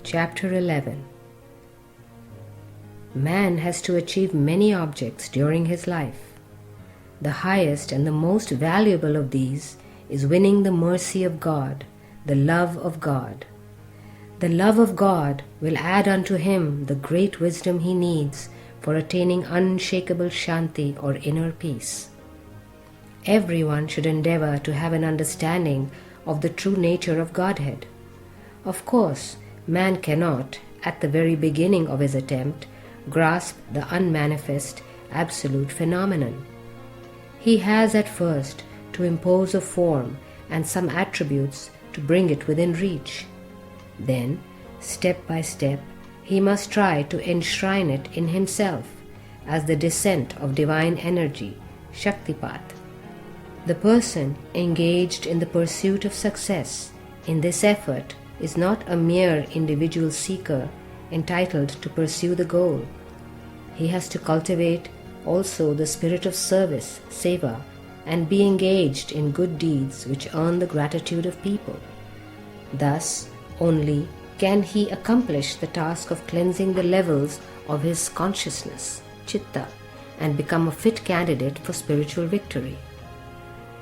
Chapter 11. Man has to achieve many objects during his life. The highest and the most valuable of these is winning the mercy of God, the love of God. The love of God will add unto him the great wisdom he needs for attaining unshakable shanti or inner peace. Everyone should endeavor to have an understanding of the true nature of Godhead. Of course, man cannot, at the very beginning of his attempt, grasp the unmanifest, absolute phenomenon. He has at first to impose a form and some attributes to bring it within reach. Then, step by step, he must try to enshrine it in himself as the descent of divine energy, Shaktipat. The person engaged in the pursuit of success in this effort is not a mere individual seeker entitled to pursue the goal. He has to cultivate also the spirit of service, seva, and be engaged in good deeds which earn the gratitude of people. Thus only can he accomplish the task of cleansing the levels of his consciousness, chitta, and become a fit candidate for spiritual victory.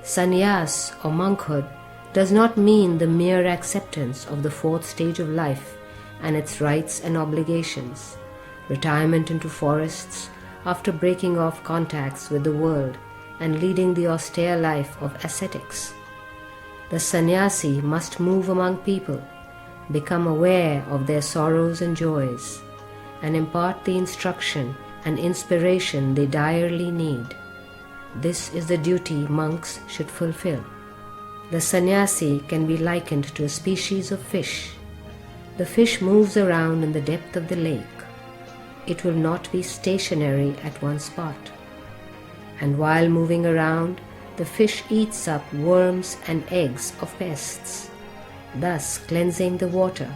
Sannyas or monkhood does not mean the mere acceptance of the fourth stage of life and its rights and obligations, retirement into forests after breaking off contacts with the world and leading the austere life of ascetics. The sannyasi must move among people, become aware of their sorrows and joys, and impart the instruction and inspiration they direly need. This is the duty monks should fulfill. The sannyasi can be likened to a species of fish. The fish moves around in the depth of the lake. It will not be stationary at one spot. And while moving around, the fish eats up worms and eggs of pests, thus cleansing the water.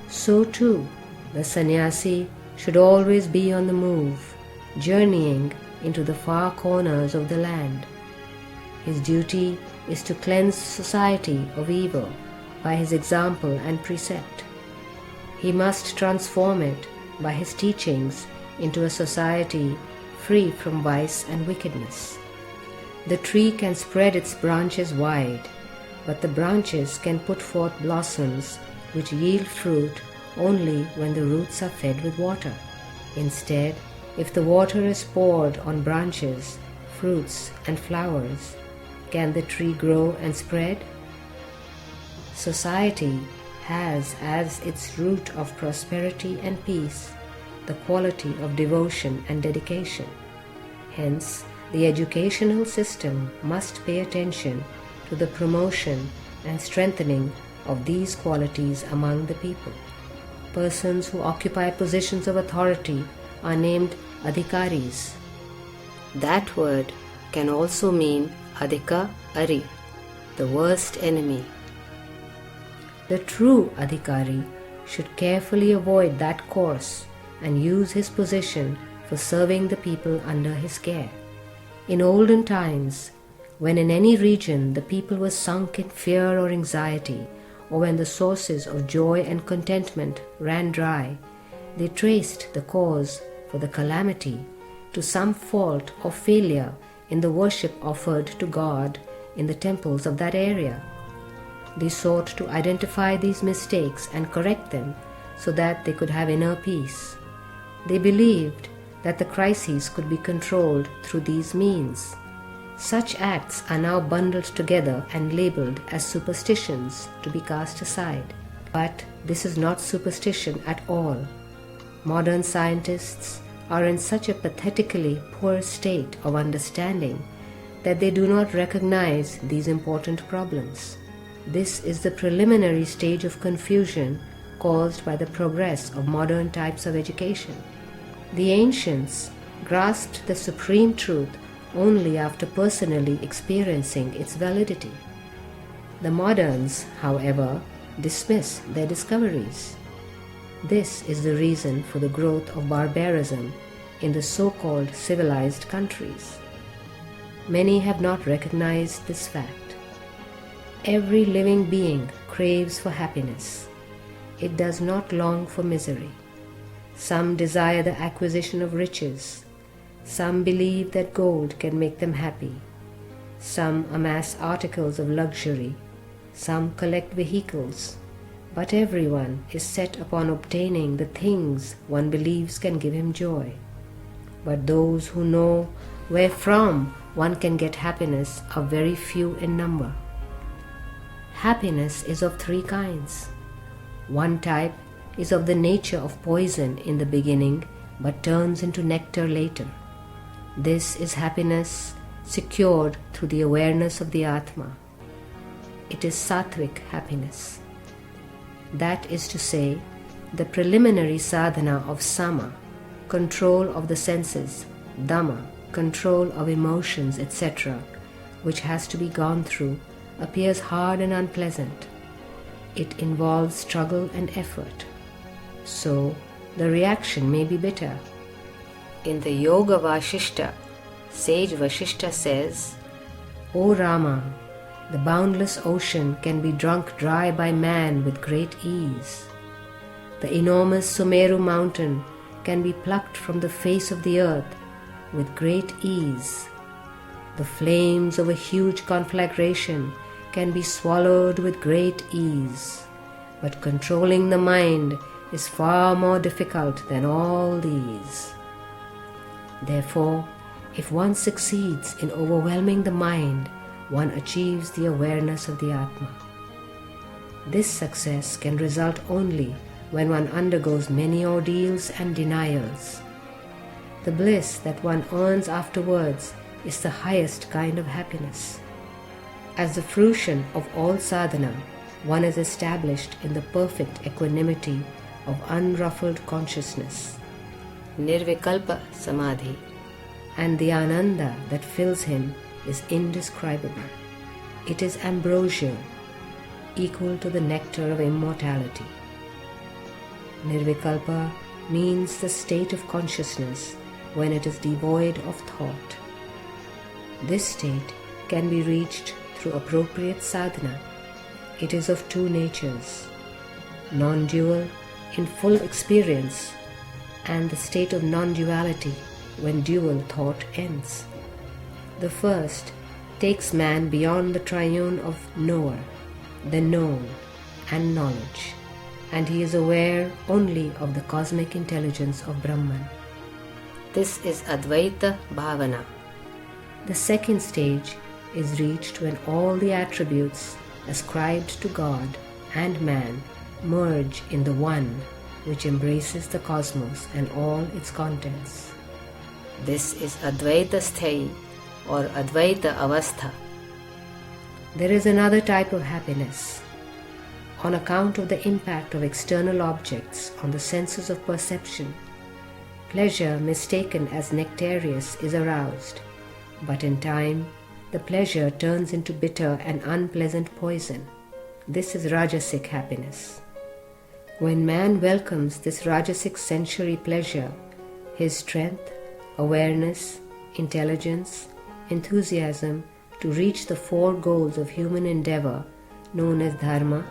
So too, the sannyasi should always be on the move, journeying into the far corners of the land. His duty is to cleanse society of evil by his example and precept. He must transform it by his teachings into a society free from vice and wickedness. The tree can spread its branches wide, but the branches can put forth blossoms which yield fruit only when the roots are fed with water. Instead, if the water is poured on branches, fruits, and flowers, can the tree grow and spread? Society has as its root of prosperity and peace the quality of devotion and dedication. Hence, the educational system must pay attention to the promotion and strengthening of these qualities among the people. Persons who occupy positions of authority are named adhikaris. That word can also mean adhika ari, the worst enemy. The true adhikari should carefully avoid that course and use his position for serving the people under his care. In olden times, when in any region the people were sunk in fear or anxiety, or when the sources of joy and contentment ran dry, they traced the cause for the calamity to some fault or failure in the worship offered to God in the temples of that area. They sought to identify these mistakes and correct them so that they could have inner peace. They believed that the crises could be controlled through these means. Such acts are now bundled together and labeled as superstitions to be cast aside. But this is not superstition at all. Modern scientists are in such a pathetically poor state of understanding that they do not recognize these important problems. This is the preliminary stage of confusion caused by the progress of modern types of education. The ancients grasped the supreme truth only after personally experiencing its validity. The moderns, however, dismiss their discoveries. This is the reason for the growth of barbarism in the so-called civilized countries. Many have not recognized this fact. Every living being craves for happiness. it does not long for misery. Some desire the acquisition of riches. Some believe that gold can make them happy. Some amass articles of luxury. Some collect vehicles. But everyone is set upon obtaining the things one believes can give him joy. But those who know wherefrom one can get happiness are very few in number. Happiness is of three kinds. One type is of the nature of poison in the beginning, but turns into nectar later. This is happiness secured through the awareness of the Atma. It is sattvic happiness. That is to say, the preliminary sadhana of sama, control of the senses, dhamma, control of emotions, etc., which has to be gone through, appears hard and unpleasant. It involves struggle and effort. So, the reaction may be bitter. In the Yoga Vashishta, sage Vashishta says, O Rama, the boundless ocean can be drunk dry by man with great ease. The enormous Sumeru mountain can be plucked from the face of the earth with great ease. The flames of a huge conflagration can be swallowed with great ease. But controlling the mind is far more difficult than all these. Therefore, if one succeeds in overwhelming the mind, one achieves the awareness of the Atma. This success can result only when one undergoes many ordeals and denials. The bliss that one earns afterwards is the highest kind of happiness. As the fruition of all sadhana, one is established in the perfect equanimity of unruffled consciousness, nirvikalpa samadhi, and the ananda that fills him is indescribable. It is ambrosia, equal to the nectar of immortality. Nirvikalpa means the state of consciousness when it is devoid of thought. This state can be reached through appropriate sadhana. It is of two natures, non-dual in full experience, and the state of non-duality when dual thought ends. The first takes man beyond the triune of knower, the known, and knowledge, and he is aware only of the cosmic intelligence of Brahman. This is Advaita Bhavana. The second stage is reached when all the attributes ascribed to God and man merge in the one which embraces the cosmos and all its contents. This is Advaita Sthai or Advaita Avastha. There is another type of happiness. On account of the impact of external objects on the senses of perception, pleasure mistaken as nectareous is aroused, but in time the pleasure turns into bitter and unpleasant poison. This is Rajasic happiness. When man welcomes this Rajasic sensory pleasure, his strength, awareness, intelligence, enthusiasm to reach the four goals of human endeavor known as dharma,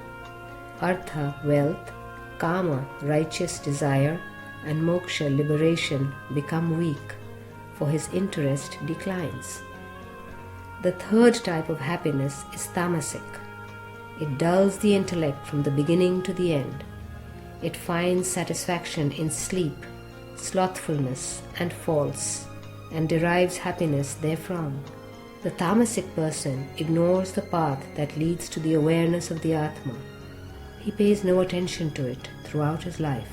artha, wealth, kama, righteous desire, and moksha, liberation, become weak, for his interest declines. The third type of happiness is tamasic. It dulls the intellect from the beginning to the end. It finds satisfaction in sleep, slothfulness, and faults, and derives happiness therefrom. The tamasic person ignores the path that leads to the awareness of the Atma. He pays no attention to it throughout his life.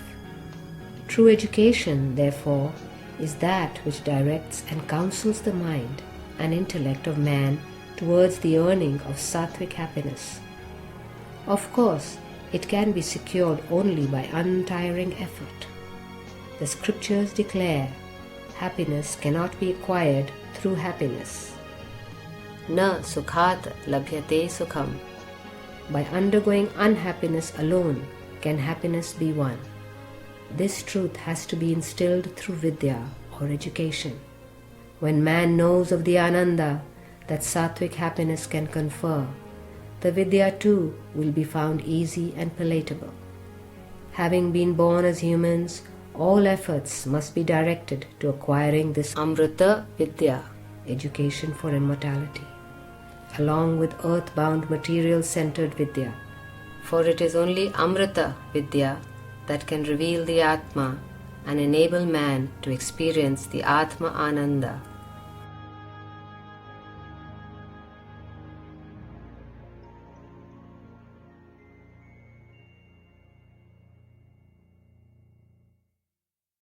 True education, therefore, is that which directs and counsels the mind and intellect of man towards the earning of sattvic happiness. Of course, it can be secured only by untiring effort. The scriptures declare happiness cannot be acquired through happiness. Na sukhat labhyate sukham. By undergoing unhappiness alone can happiness be won. This truth has to be instilled through Vidya or education. When man knows of the Ananda that sattvic happiness can confer, the Vidya too will be found easy and palatable. Having been born as humans, all efforts must be directed to acquiring this Amrita Vidya, education for immortality, along with earth-bound material-centered Vidya. For it is only Amrita Vidya that can reveal the Atma and enable man to experience the Atma Ananda